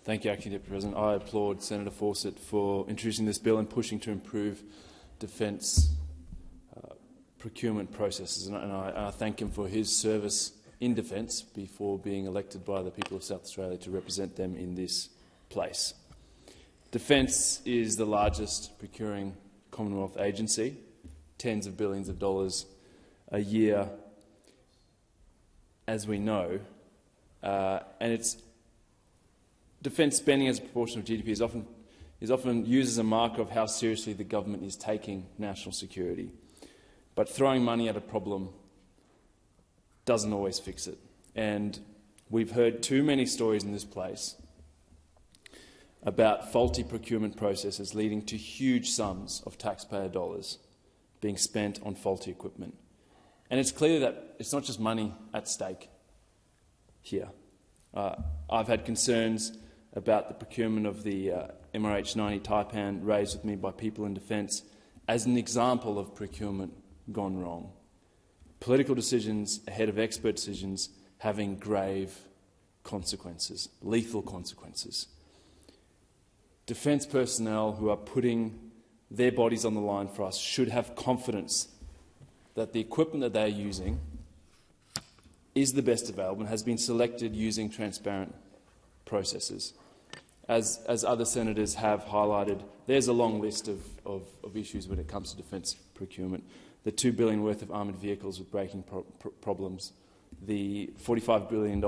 Thank you, Acting Deputy President. I applaud Senator Fawcett for introducing this bill and pushing to improve defence procurement processes, and I thank him for his service in defence before being elected by the people of South Australia to represent them in this place. Defence is the largest procuring Commonwealth agency, tens of billions of dollars a year, as we know, and its defence spending as a proportion of GDP is often used as a marker of how seriously the government is taking national security. But throwing money at a problem doesn't always fix it. And we've heard too many stories in this place about faulty procurement processes leading to huge sums of taxpayer dollars being spent on faulty equipment. And it's clear that it's not just money at stake here. I've had concerns about the procurement of the MRH-90 Taipan raised with me by people in defence as an example of procurement gone wrong. Political decisions ahead of expert decisions having grave consequences, lethal consequences. Defence personnel who are putting their bodies on the line for us should have confidence that the equipment that they are using is the best available and has been selected using transparent processes. As other senators have highlighted, there's a long list of issues when it comes to defence procurement. The $2 billion worth of armoured vehicles with braking problems, the $45 billion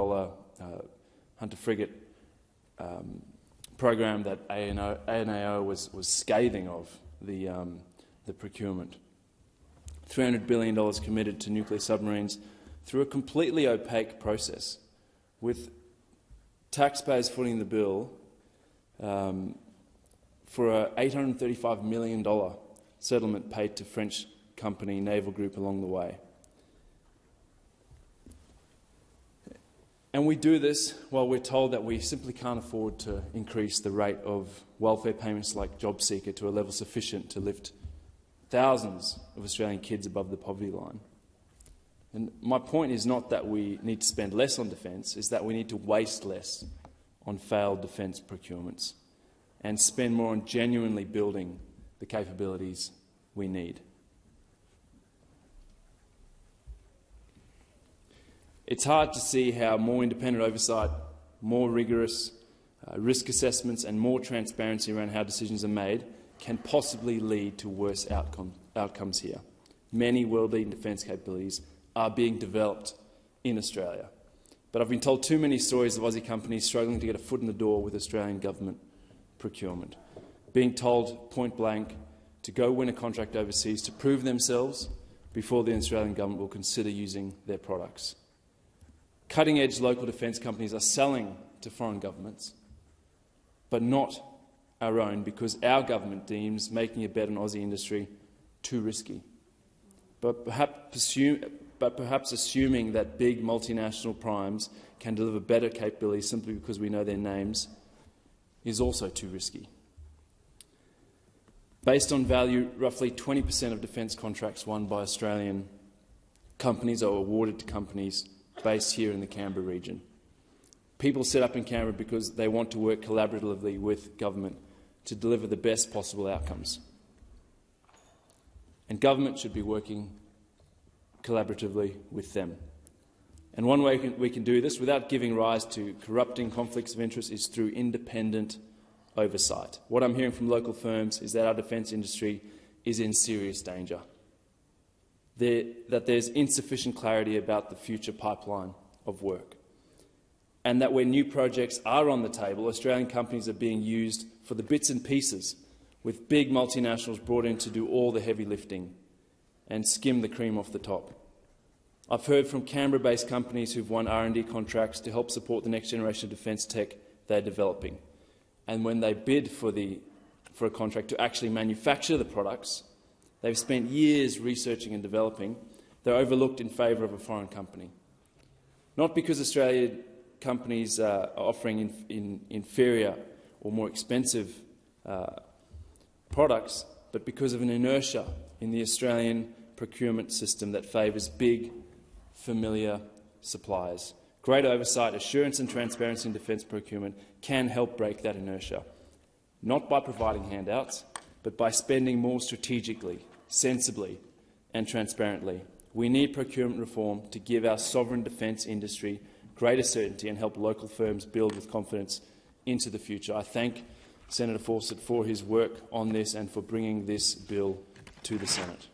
Hunter frigate program that ANAO was scathing of the procurement, $300 billion committed to nuclear submarines through a completely opaque process, with taxpayers footing the bill for a $835 million settlement paid to French company Naval Group along the way. And we do this while we're told that we simply can't afford to increase the rate of welfare payments like JobSeeker to a level sufficient to lift thousands of Australian kids above the poverty line. And my point is not that we need to spend less on defence, it's that we need to waste less on failed defence procurements and spend more on genuinely building the capabilities we need. It's hard to see how more independent oversight, more rigorous risk assessments and more transparency around how decisions are made can possibly lead to worse outcomes here. Many world-leading defence capabilities are being developed in Australia. But I've been told too many stories of Aussie companies struggling to get a foot in the door with Australian government procurement, being told point blank to go win a contract overseas to prove themselves before the Australian government will consider using their products. Cutting-edge local defence companies are selling to foreign governments, but not our own, because our government deems making a bet on Aussie industry too risky. But perhaps assuming that big multinational primes can deliver better capabilities simply because we know their names is also too risky. Based on value, roughly 20% of defence contracts won by Australian companies are awarded to companies based here in the Canberra region. People set up in Canberra because they want to work collaboratively with government to deliver the best possible outcomes. And government should be working collaboratively with them. And one way we can do this without giving rise to corrupting conflicts of interest is through independent oversight. What I'm hearing from local firms is that our defence industry is in serious danger, that there's insufficient clarity about the future pipeline of work, and that when new projects are on the table, Australian companies are being used for the bits and pieces, with big multinationals brought in to do all the heavy lifting and skim the cream off the top. I've heard from Canberra-based companies who've won R&D contracts to help support the next generation of defence tech they're developing. And when they bid for a contract to actually manufacture the products they've spent years researching and developing, they're overlooked in favour of a foreign company. Not because Australian companies are offering inferior or more expensive products, but because of an inertia in the Australian procurement system that favours big, familiar suppliers Greater oversight, assurance and transparency in defence procurement can help break that inertia, not by providing handouts, but by spending more strategically, sensibly and transparently. We need procurement reform to give our sovereign defence industry greater certainty and help local firms build with confidence into the future. I thank Senator Fawcett for his work on this and for bringing this bill to the Senate.